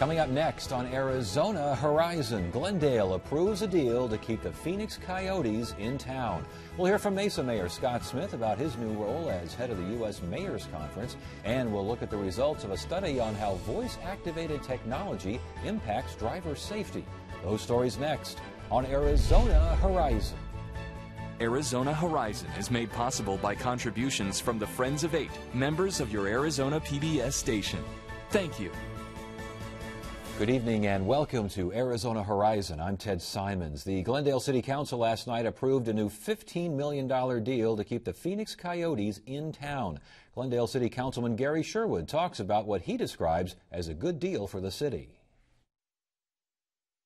Coming up next on Arizona Horizon, Glendale approves a deal to keep the Phoenix Coyotes in town. We'll hear from Mesa Mayor Scott Smith about his new role as head of the U.S. Mayor's Conference, and we'll look at the results of a study on how voice-activated technology impacts driver safety. Those stories next on Arizona Horizon. Arizona Horizon is made possible by contributions from the Friends of Eight, members of your Arizona PBS station. Thank you. Good evening and welcome to Arizona Horizon. I'm Ted Simons. The Glendale City Council last night approved a new $15 million deal to keep the Phoenix Coyotes in town. Glendale City Councilman Gary Sherwood talks about what he describes as a good deal for the city.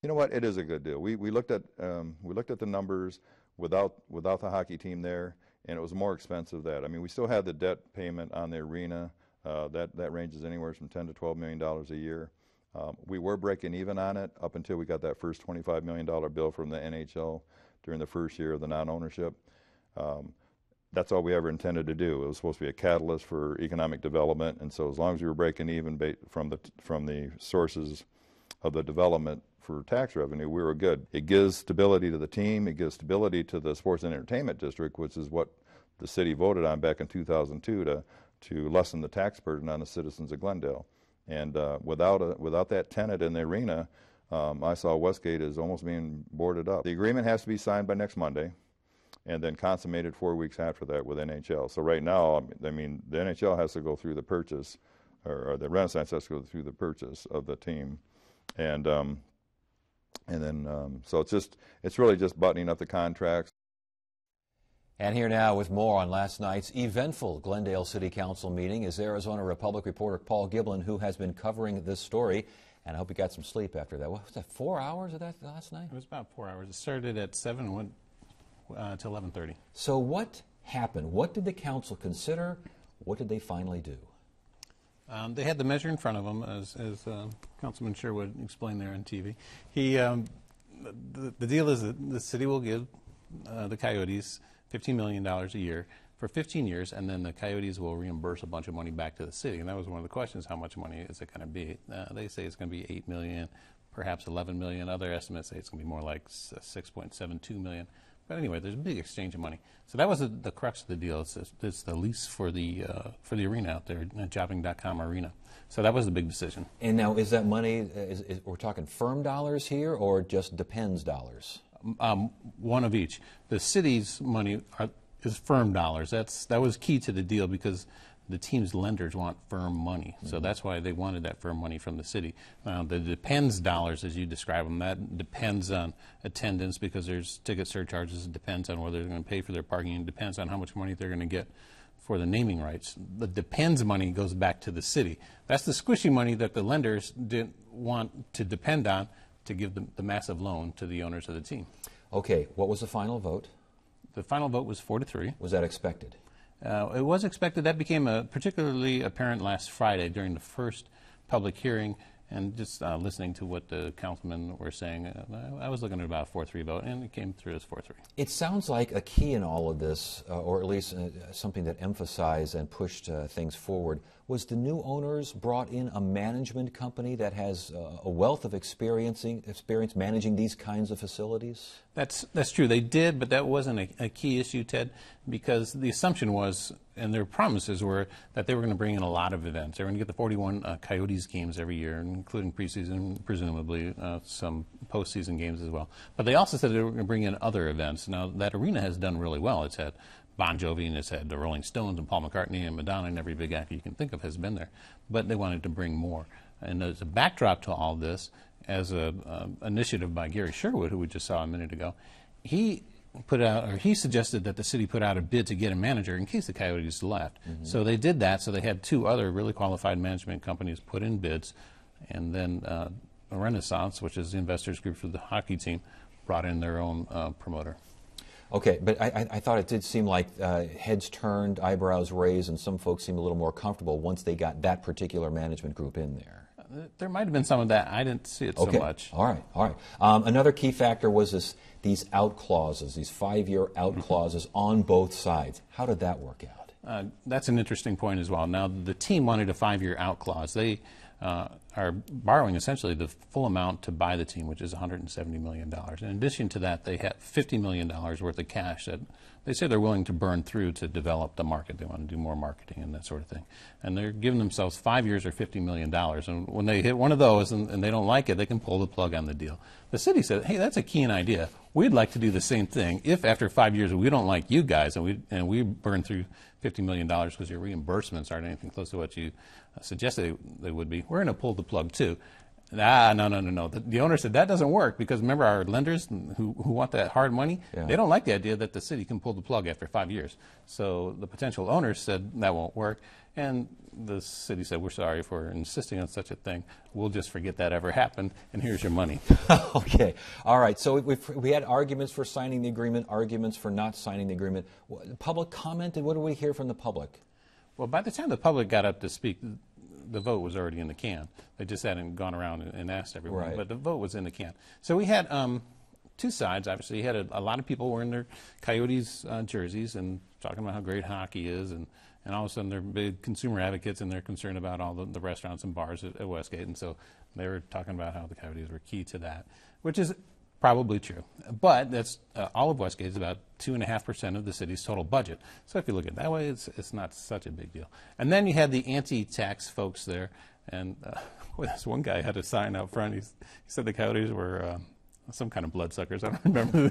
You know what? It is a good deal. We looked at the numbers without the hockey team there, and it was more expensive that. I mean, we still had the debt payment on the arena. That ranges anywhere from $10 to $12 million a year. We were breaking even on it up until we got that first $25 million bill from the NHL during the first year of the non-ownership. That's all we ever intended to do. It was supposed to be a catalyst for economic development, and so as long as we were breaking even from the sources of the development for tax revenue, we were good. It gives stability to the team. It gives stability to the Sports and Entertainment District, which is what the city voted on back in 2002 to lessen the tax burden on the citizens of Glendale. And without that tenant in the arena, I saw Westgate is almost being boarded up. The agreement has to be signed by next Monday, and then consummated 4 weeks after that with NHL. So right now, I mean, the NHL has to go through the purchase, or the Renaissance has to go through the purchase of the team, and then so it's really just buttoning up the contracts. And here now with more on last night's eventful Glendale City Council meeting is Arizona Republic reporter Paul Giblin, who has been covering this story. And I hope you got some sleep after that. What was that, 4 hours of that last night? It was about 4 hours. It started at 7 and went to 11:30. So what happened? What did the council consider? What did they finally do? They had the measure in front of them, as Councilman Sherwood explained there on TV. The deal is that the city will give the Coyotes $15 million a year for 15 years, and then the Coyotes will reimburse a bunch of money back to the city. And that was one of the questions: how much money is it going to be? They say it's going to be $8 million, perhaps $11 million. Other estimates say it's going to be more like $6.72 million. But anyway, there's a big exchange of money. So that was the crux of the deal. It's the lease for the arena out there, Jobbing.com Arena. So that was the big decision. And now, is that money, we're talking firm dollars here, or just depends dollars? One of each. The city's money is firm dollars. That was key to the deal, because the team's lenders want firm money. Mm-hmm. So that's why they wanted that firm money from the city. The depends dollars, as you describe them, that depends on attendance, because there's ticket surcharges. It depends on whether they're going to pay for their parking. It depends on how much money they're going to get for the naming rights. The depends money goes back to the city. That's the squishy money that the lenders didn't want to depend on to give the massive loan to the owners of the team. Okay, what was the final vote? The final vote was 4-3. Was that expected? It was expected. That became particularly apparent last Friday during the first public hearing, and just listening to what the councilmen were saying, I was looking at about a 4-3 vote, and it came through as 4-3. It sounds like a key in all of this, or at least something that emphasized and pushed things forward, was the new owners brought in a management company that has a wealth of experience managing these kinds of facilities? That's true. They did, but that wasn't a key issue, Ted, because the assumption was, and their promises were, that they were going to bring in a lot of events. They were going to get the 41 Coyotes games every year, including preseason, presumably some postseason games as well. But they also said they were going to bring in other events. Now, that arena has done really well. It's had Bon Jovi, and it's had the Rolling Stones and Paul McCartney and Madonna, and every big actor you can think of has been there. But they wanted to bring more. And as a backdrop to all this, as an initiative by Gary Sherwood, who we just saw a minute ago, he suggested that the city put out a bid to get a manager in case the Coyotes left. Mm-hmm. So they did that. So they had two other really qualified management companies put in bids, and then Renaissance, which is the investors group for the hockey team, brought in their own promoter. Okay, but I thought it did seem like heads turned, eyebrows raised, and some folks seemed a little more comfortable once they got that particular management group in there. There might have been some of that. I didn't see it so much. All right. Another key factor was these out clauses, these 5-year out clauses on both sides. How did that work out? That's an interesting point as well. Now, the team wanted a 5-year out clause. They are borrowing essentially the full amount to buy the team, which is $170 million. In addition to that, they have $50 million worth of cash that they say they're willing to burn through to develop the market. They want to do more marketing and that sort of thing. And they're giving themselves 5 years or $50 million. And when they hit one of those and they don't like it, they can pull the plug on the deal. The city said, hey, that's a keen idea. We'd like to do the same thing if after 5 years we don't like you guys and we burn through $50 million because your reimbursements aren't anything close to what you suggested they would be. We're going to pull the plug too. No. The owner said that doesn't work because remember our lenders who want that hard money, they don't like the idea that the city can pull the plug after 5 years. So the potential owners said that won't work. And the city said, we're sorry for insisting on such a thing. We'll just forget that ever happened, and here's your money. Okay. All right. So we had arguments for signing the agreement, arguments for not signing the agreement. Public comment, and what do we hear from the public? Well, by the time the public got up to speak, the vote was already in the can. They just hadn't gone around and asked everyone, right. But the vote was in the can. So we had two sides, obviously. You had a lot of people wearing their Coyotes jerseys and talking about how great hockey is, and all of a sudden they're big consumer advocates and they're concerned about all the restaurants and bars at Westgate, and so they were talking about how the Coyotes were key to that, which is probably true. But that's all of Westgate is about 2.5% of the city's total budget. So if you look at it that way, it's not such a big deal. And then you had the anti-tax folks there, and this one guy had a sign out front. He said the Coyotes were some kind of bloodsuckers. I don't remember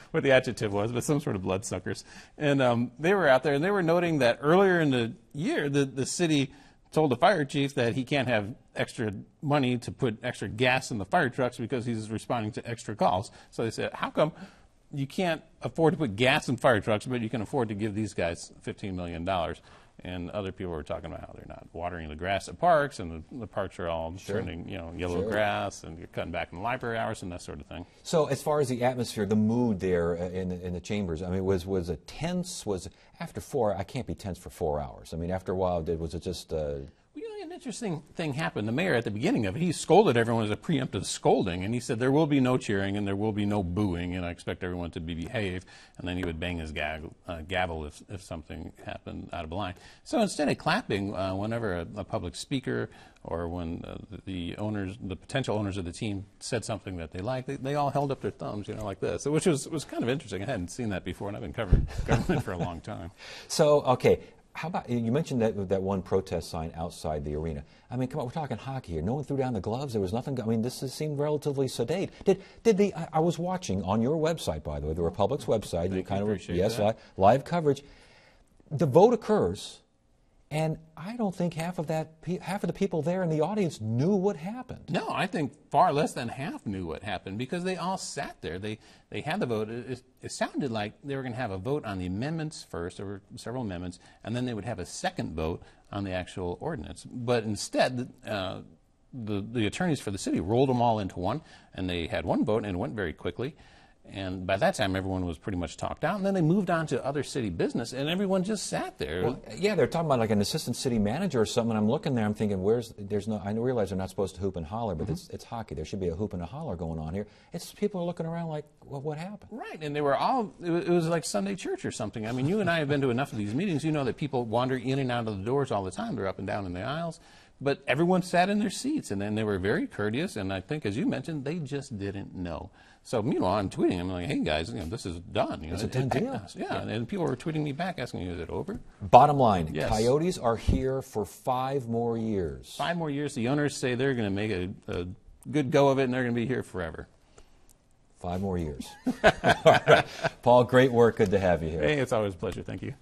what the adjective was, but some sort of bloodsuckers. And they were out there, and they were noting that earlier in the year, the city told the fire chief that he can't have extra money to put extra gas in the fire trucks because he's responding to extra calls. So they said, how come you can't afford to put gas in fire trucks, but you can afford to give these guys $15 million? And other people were talking about how they're not watering the grass at parks, and the parks are all turning, yellow grass, and you're cutting back in the library hours and that sort of thing. So as far as the atmosphere, the mood there in the chambers, I mean, was it tense? Was after 4? I can't be tense for 4 hours. I mean, after a while, was it just? An interesting thing happened. The mayor at the beginning of it, he scolded everyone as a preemptive scolding, and he said there will be no cheering and there will be no booing, and I expect everyone to behave. And then he would bang his gavel if something happened out of line. So instead of clapping whenever a public speaker or when the potential owners of the team said something that they liked, they all held up their thumbs, like this, which was kind of interesting. I hadn't seen that before, and I've been covering government for a long time. So, okay. How about, you mentioned that one protest sign outside the arena. I mean, come on, we're talking hockey here. No one threw down the gloves. There was nothing. I mean, this seemed relatively sedate. I was watching on your website, by the way, the Republic's website. You kind of live coverage. The vote occurs, and I don't think half of the people there in the audience knew what happened. No, I think far less than half knew what happened because they all sat there. They had the vote. It sounded like they were going to have a vote on the amendments first. There were several amendments, and then they would have a second vote on the actual ordinance. But instead, the attorneys for the city rolled them all into one, and they had one vote, and it went very quickly. And by that time, everyone was pretty much talked out. And then they moved on to other city business, and everyone just sat there. Well, yeah, they're talking about like an assistant city manager or something. I'm looking there, I'm thinking, I realize they're not supposed to hoop and holler, but it's hockey. There should be a hoop and a holler going on here. People are looking around like, well, what happened? Right, and they were all, it was like Sunday church or something. I mean, you and I have been to enough of these meetings. You know that people wander in and out of the doors all the time. They're up and down in the aisles. But everyone sat in their seats, and then they were very courteous, and I think, as you mentioned, they just didn't know. So meanwhile, I'm tweeting. I'm like, hey, guys, this is done. It's a done deal. Yeah, and people were tweeting me back asking me, is it over? Bottom line, yes. Coyotes are here for 5 more years. 5 more years. The owners say they're going to make a good go of it, and they're going to be here forever. 5 more years. All right. Paul, great work. Good to have you here. Hey, it's always a pleasure. Thank you.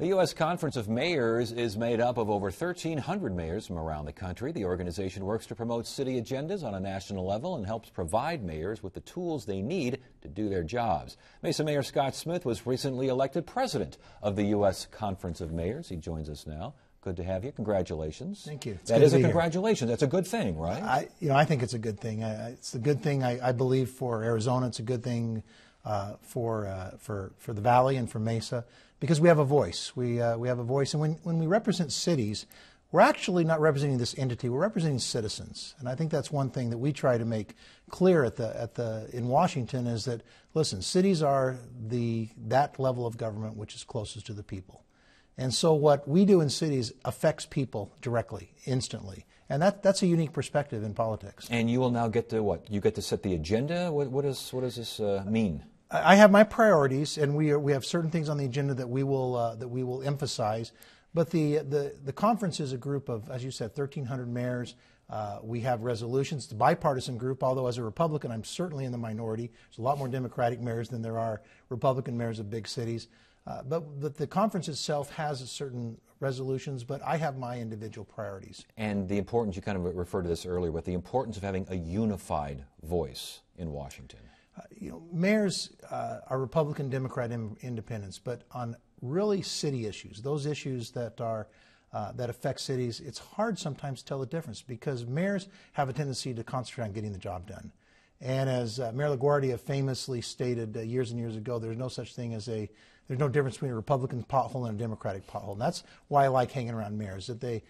The U.S. Conference of Mayors is made up of over 1,300 mayors from around the country. The organization works to promote city agendas on a national level and helps provide mayors with the tools they need to do their jobs. Mesa Mayor Scott Smith was recently elected president of the U.S. Conference of Mayors. He joins us now. Good to have you. Congratulations. Thank you. That is a congratulations. That's a good thing, right? I think it's a good thing. It's a good thing, I believe, for Arizona. It's a good thing for the Valley and for Mesa, because we have a voice. We have a voice, and when we represent cities, we're actually not representing this entity. We're representing citizens, and I think that's one thing that we try to make clear in Washington is that, listen, cities are that level of government which is closest to the people, and so what we do in cities affects people directly, instantly. And that's a unique perspective in politics. And you will now get to what? You get to set the agenda? What does this mean? I have my priorities, and we have certain things on the agenda that we will emphasize. But the conference is a group of, as you said, 1,300 mayors. We have resolutions. It's a bipartisan group, although as a Republican, I'm certainly in the minority. There's a lot more Democratic mayors than there are Republican mayors of big cities. But the conference itself has certain resolutions, but I have my individual priorities. And the importance, you kind of referred to this earlier, but the importance of having a unified voice in Washington. Mayors are Republican, Democrat, independents, but on really city issues, those issues that affect cities, it's hard sometimes to tell the difference because mayors have a tendency to concentrate on getting the job done. And as Mayor LaGuardia famously stated years and years ago, there's no such thing as there's no difference between a Republican pothole and a Democratic pothole. And that's why I like hanging around mayors, that they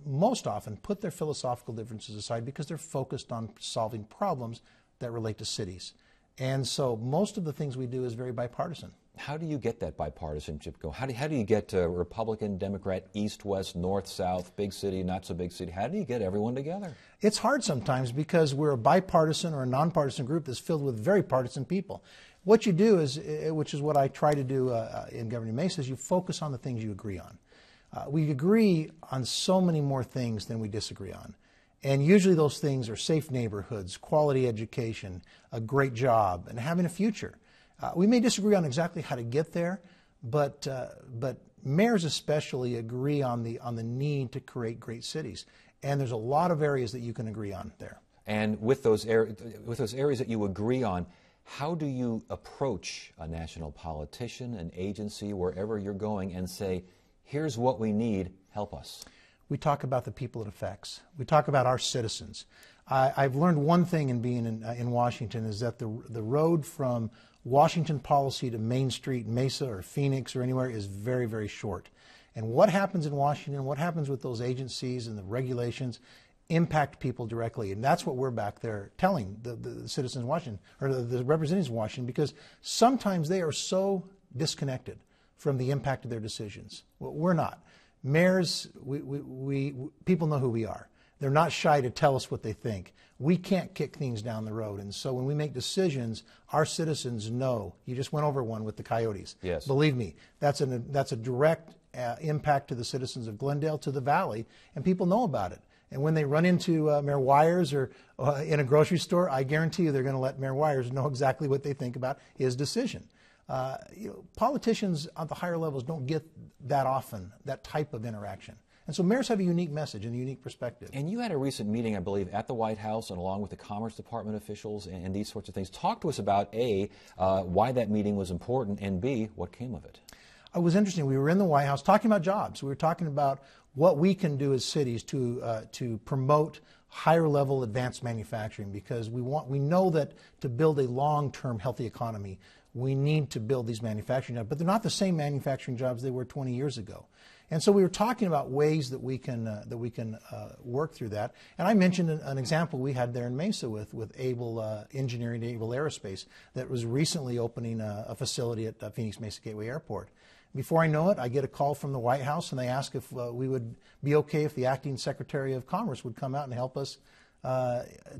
most often put their philosophical differences aside because they're focused on solving problems that relate to cities. And so most of the things we do is very bipartisan. How do you get that bipartisanship going? How do you get Republican, Democrat, East, West, North, South, big city, not so big city? How do you get everyone together? It's hard sometimes because we're a bipartisan or a nonpartisan group that's filled with very partisan people. What you do is, which is what I try to do in Governing Mesa, is you focus on the things you agree on. We agree on so many more things than we disagree on. And usually those things are safe neighborhoods, quality education, a great job, and having a future. We may disagree on exactly how to get there, but mayors especially agree on the need to create great cities. And there's a lot of areas that you can agree on there. And with those areas that you agree on, how do you approach a national politician, an agency, wherever you're going, and say, here's what we need, help us? We talk about the people it affects. We talk about our citizens. I've learned one thing in being in Washington is that the road from Washington policy to Main Street, Mesa, or Phoenix, or anywhere is very, very short. And what happens in Washington, what happens with those agencies and the regulations impact people directly. And that's what we're back there telling the citizens of Washington, or the representatives of Washington, because sometimes they are so disconnected from the impact of their decisions. Well, we're not. Mayors, people know who we are. They're not shy to tell us what they think. We can't kick things down the road. And so when we make decisions, our citizens know. You just went over one with the Coyotes. Yes. Believe me, that's a direct impact to the citizens of Glendale, to the Valley, and people know about it. And when they run into Mayor Weyers or in a grocery store, I guarantee you they're going to let Mayor Weyers know exactly what they think about his decision. Politicians at the higher levels don't get that often, that type of interaction. And so mayors have a unique message and a unique perspective. And you had a recent meeting, I believe, at the White House and along with the Commerce Department officials and these sorts of things. Talk to us about, A, why that meeting was important, and B, what came of it. It was interesting. We were in the White House talking about jobs. We were talking about what we can do as cities to promote higher level advanced manufacturing, because we know that to build a long-term healthy economy, we need to build these manufacturing jobs, but they're not the same manufacturing jobs they were 20 years ago. And so we were talking about ways that we can work through that. And I mentioned an example we had there in Mesa with Able Engineering, Able Aerospace, that was recently opening a facility at Phoenix Mesa Gateway Airport. Before I know it, I get a call from the White House, and they ask if we would be okay if the acting Secretary of Commerce would come out and help us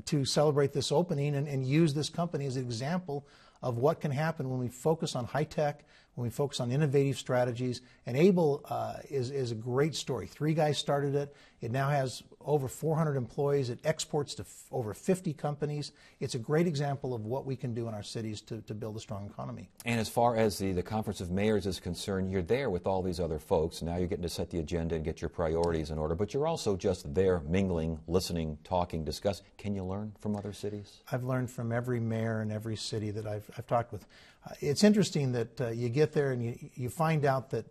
to celebrate this opening and use this company as an example of what can happen when we focus on high tech, when we focus on innovative strategies. And Able is a great story. 3 guys started it. It now has over 400 employees. It exports to over 50 companies. It's a great example of what we can do in our cities to build a strong economy. And as far as the Conference of Mayors is concerned, you're there with all these other folks. Now you're getting to set the agenda and get your priorities in order, but you're also just there mingling, listening, talking, discuss. Can you learn from other cities? I've learned from every mayor in every city that I've talked with. It's interesting that you get there and you find out that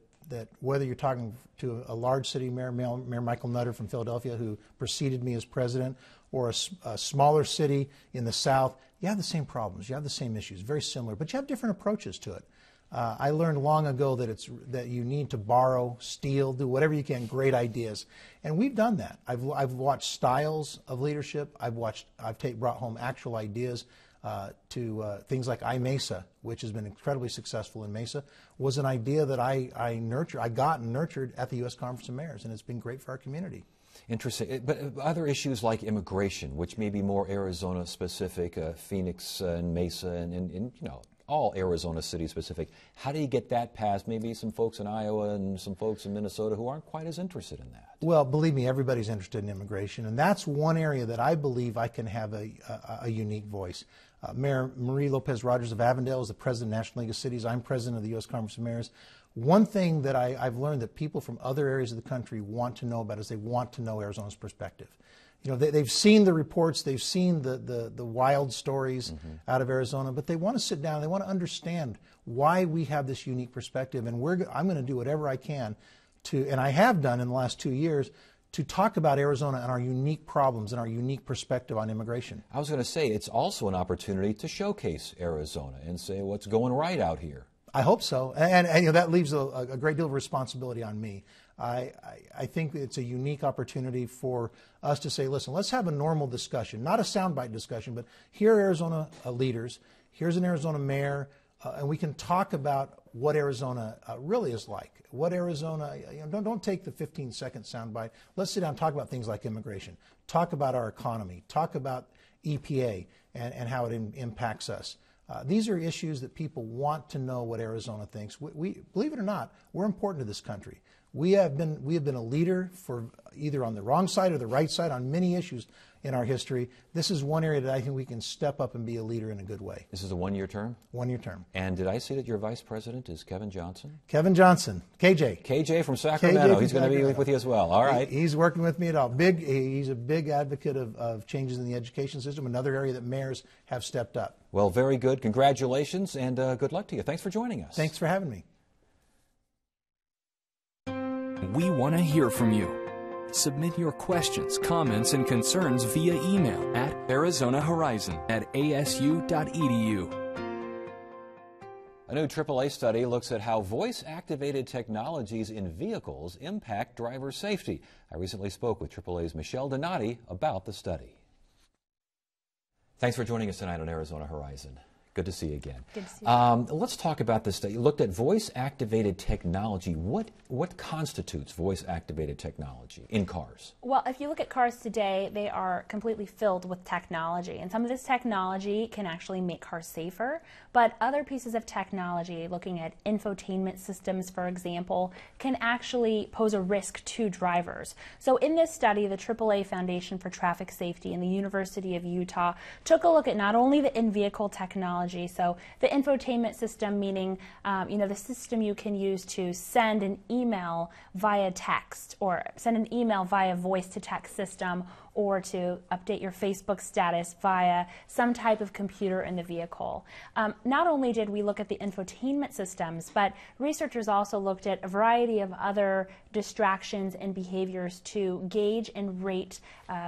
whether you're talking to a large city mayor, Mayor Michael Nutter from Philadelphia, who preceded me as president, or a smaller city in the South, you have the same problems, you have the same issues, very similar, but you have different approaches to it. I learned long ago that you need to borrow, steal, do whatever you can, great ideas, and we've done that. I've watched styles of leadership. I've brought home actual ideas. To things like iMesa, which has been incredibly successful in Mesa, was an idea that I got and nurtured at the U.S. Conference of Mayors, and it's been great for our community. Interesting. But other issues like immigration, which may be more Arizona-specific, Phoenix and Mesa, and you know, all Arizona city-specific. How do you get that past maybe some folks in Iowa and some folks in Minnesota who aren't quite as interested in that? Well, believe me, everybody's interested in immigration, and that's one area that I believe I can have a unique voice. Mayor Marie Lopez Rogers of Avondale is the president of the National League of Cities. I'm president of the U.S. Conference of Mayors. One thing that I've learned that people from other areas of the country want to know about is they want to know Arizona's perspective. You know, they've seen the reports, they've seen the wild stories out of Arizona, but they want to sit down, they want to understand why we have this unique perspective, and I'm going to do whatever I can to, and I have done in the last 2 years, to talk about Arizona and our unique problems and our unique perspective on immigration. I was going to say, it's also an opportunity to showcase Arizona and say what's going right out here. I hope so, and you know, that leaves a great deal of responsibility on me. I think it's a unique opportunity for us to say, listen, let's have a normal discussion, not a soundbite discussion, but here are Arizona leaders, here's an Arizona mayor, and we can talk about what Arizona really is like. What Arizona, you know, don't take the 15-second soundbite. Let's sit down and talk about things like immigration, talk about our economy, talk about EPA and how it impacts us. These are issues that people want to know what Arizona thinks. We believe it or not, we're important to this country. We have been a leader for either on the wrong side or the right side on many issues in our history. This is one area that I think we can step up and be a leader in a good way. This is a one-year term? One-year term. And did I see that your vice president is Kevin Johnson? Kevin Johnson, KJ. KJ from Sacramento. KJ He's going to be with you as well. All right. He's working with me at all. He's a big advocate of changes in the education system, another area that mayors have stepped up. Well, very good. Congratulations and good luck to you. Thanks for joining us. Thanks for having me. We want to hear from you. Submit your questions, comments, and concerns via email at arizonahorizon@asu.edu. A new AAA study looks at how voice-activated technologies in vehicles impact driver safety. I recently spoke with AAA's Michelle Donati about the study. Thanks for joining us tonight on Arizona Horizon. Good to see you again. Good to see you. Let's talk about this study. You looked at voice-activated technology. What constitutes voice-activated technology in cars? Well, if you look at cars today, they are completely filled with technology. And some of this technology can actually make cars safer. But other pieces of technology, looking at infotainment systems, for example, can actually pose a risk to drivers. So in this study, the AAA Foundation for Traffic Safety and the University of Utah took a look at not only the in-vehicle technology, so the infotainment system, meaning the system you can use to send an email via text or send an email via voice-to-text system or to update your Facebook status via some type of computer in the vehicle. Not only did we look at the infotainment systems, but researchers also looked at a variety of other distractions and behaviors to gauge and rate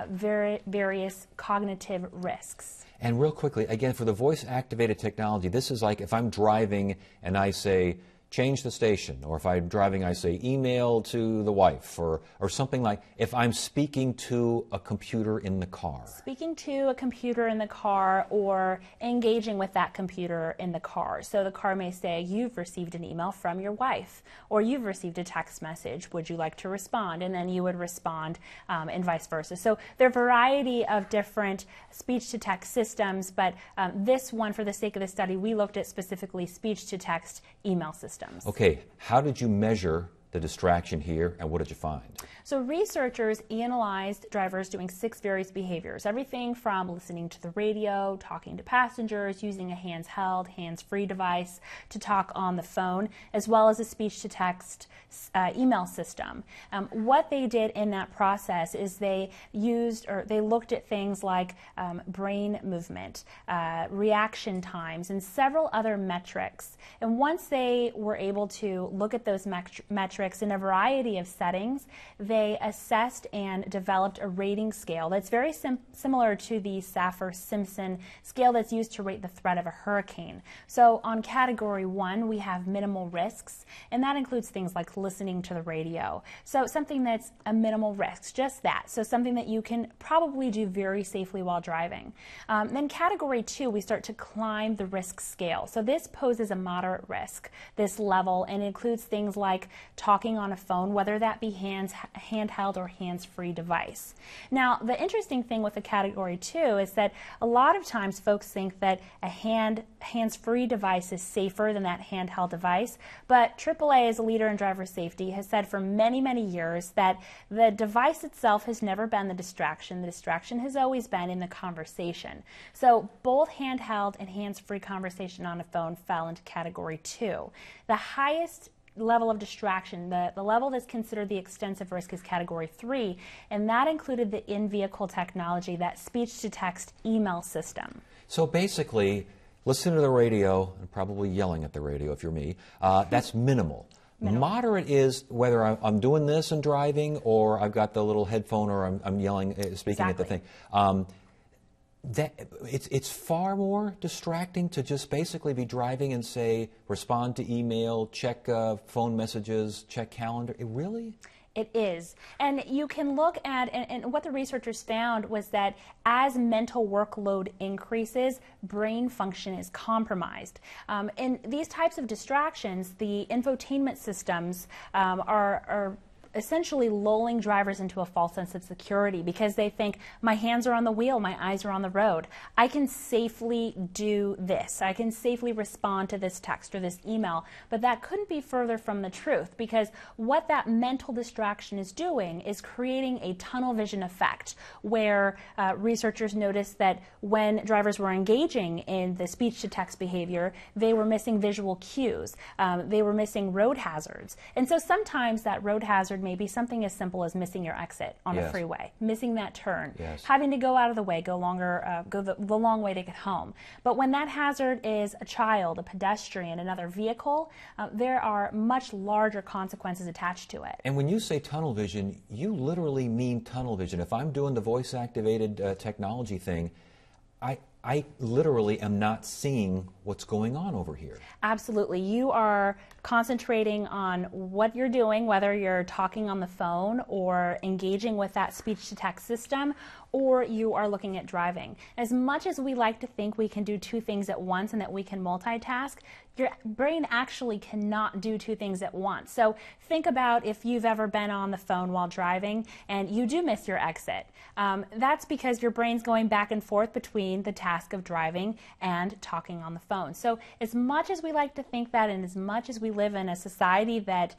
various cognitive risks. And real quickly, again, for the voice-activated technology, this is like if I'm driving and I say, change the station, or if I'm driving, I say email to the wife, or something like if I'm speaking to a computer in the car. Speaking to a computer in the car or engaging with that computer in the car. So the car may say, you've received an email from your wife, or you've received a text message, would you like to respond? And then you would respond and vice versa. So there are a variety of different speech-to-text systems, but this one, for the sake of the study, we looked at specifically speech-to-text email systems. systems. Okay, how did you measure the distraction here, and what did you find? So researchers analyzed drivers doing 6 various behaviors, everything from listening to the radio, talking to passengers, using a hands-held, hands-free device to talk on the phone, as well as a speech-to-text email system. What they did in that process is they looked at things like brain movement, reaction times, and several other metrics. And once they were able to look at those metrics in a variety of settings, they assessed and developed a rating scale that's very similar to the Saffir-Simpson scale that's used to rate the threat of a hurricane. So on category 1, we have minimal risks, and that includes things like listening to the radio. So something that's a minimal risk, just that. So something that you can probably do very safely while driving. Then category 2, we start to climb the risk scale. So this poses a moderate risk, this level, and includes things like talking on a phone, whether that be handheld or hands-free device. Now, the interesting thing with the category 2 is that a lot of times folks think that a hands-free device is safer than that handheld device, but AAA, as a leader in driver safety, has said for many, many years that the device itself has never been the distraction. The distraction has always been in the conversation. So both handheld and hands-free conversation on a phone fell into category 2. The highest level of distraction, the level that's considered the extensive risk, is category 3, and that included the in-vehicle technology, that speech-to-text email system. So basically, listening to the radio, and probably yelling at the radio if you're me, that's minimal. Moderate is whether I'm doing this and driving, or I've got the little headphone, or I'm yelling, speaking at the thing. It's far more distracting to just basically be driving and say, respond to email, check phone messages, check calendar. Really? It is. And you can look at, and what the researchers found was that as mental workload increases, brain function is compromised. In these types of distractions, the infotainment systems are essentially lulling drivers into a false sense of security because they think, my hands are on the wheel, my eyes are on the road. I can safely do this. I can safely respond to this text or this email. But that couldn't be further from the truth, because what that mental distraction is doing is creating a tunnel vision effect, where researchers noticed that when drivers were engaging in the speech-to-text behavior, they were missing visual cues. They were missing road hazards. And so sometimes that road hazard may be something as simple as missing your exit on a freeway, missing that turn, having to go out of the way, go the long way to get home. But when that hazard is a child, a pedestrian, another vehicle, there are much larger consequences attached to it. And when you say tunnel vision, you literally mean tunnel vision. If I'm doing the voice-activated technology thing, I literally am not seeing what's going on over here. Absolutely. You are concentrating on what you're doing, whether you're talking on the phone or engaging with that speech-to-text system, or you are looking at driving. As much as we like to think we can do 2 things at once and that we can multitask, your brain actually cannot do 2 things at once. So think about if you've ever been on the phone while driving and you do miss your exit. That's because your brain's going back and forth between the task of driving and talking on the phone. So as much as we like to think that, and as much as we live in a society that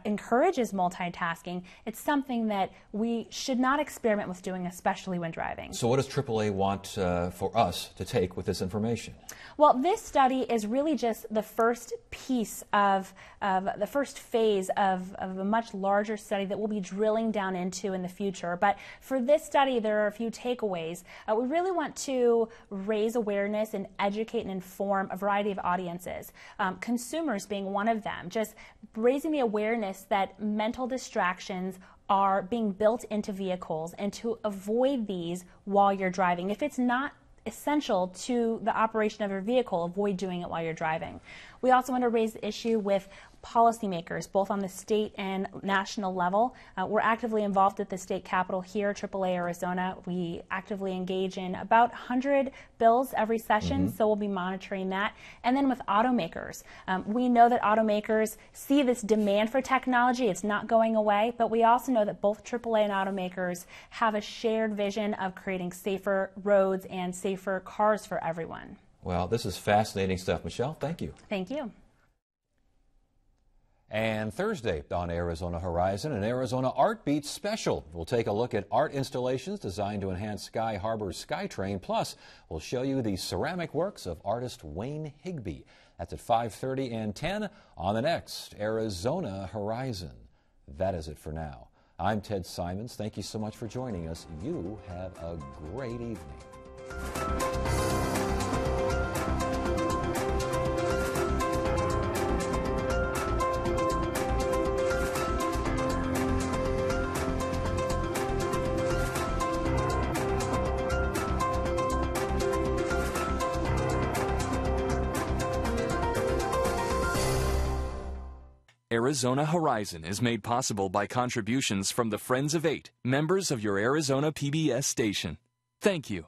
encourages multitasking, it's something that we should not experiment with doing, especially when driving. So what does AAA want for us to take with this information? Well, this study is really just the first piece of the first phase of a much larger study that we'll be drilling down into in the future. But for this study, there are a few takeaways. We really want to raise awareness and educate and inform a variety of audiences, consumers being one of them, just raising the awareness that mental distractions are being built into vehicles, and to avoid these while you're driving. If it's not essential to the operation of your vehicle, avoid doing it while you're driving. We also want to raise the issue with policymakers, both on the state and national level. We're actively involved at the state capitol here, AAA Arizona. We actively engage in about 100 bills every session, so we'll be monitoring that. And then with automakers, we know that automakers see this demand for technology. It's not going away, but we also know that both AAA and automakers have a shared vision of creating safer roads and safer cars for everyone. Well, this is fascinating stuff. Michelle, thank you. Thank you. And Thursday on Arizona Horizon, an Arizona Art Beat special. We'll take a look at art installations designed to enhance Sky Harbor's SkyTrain. Plus, we'll show you the ceramic works of artist Wayne Higby. That's at 5:30 and 10 on the next Arizona Horizon. That is it for now. I'm Ted Simons. Thank you so much for joining us. You have a great evening. Arizona Horizon is made possible by contributions from the Friends of 8, members of your Arizona PBS station. Thank you.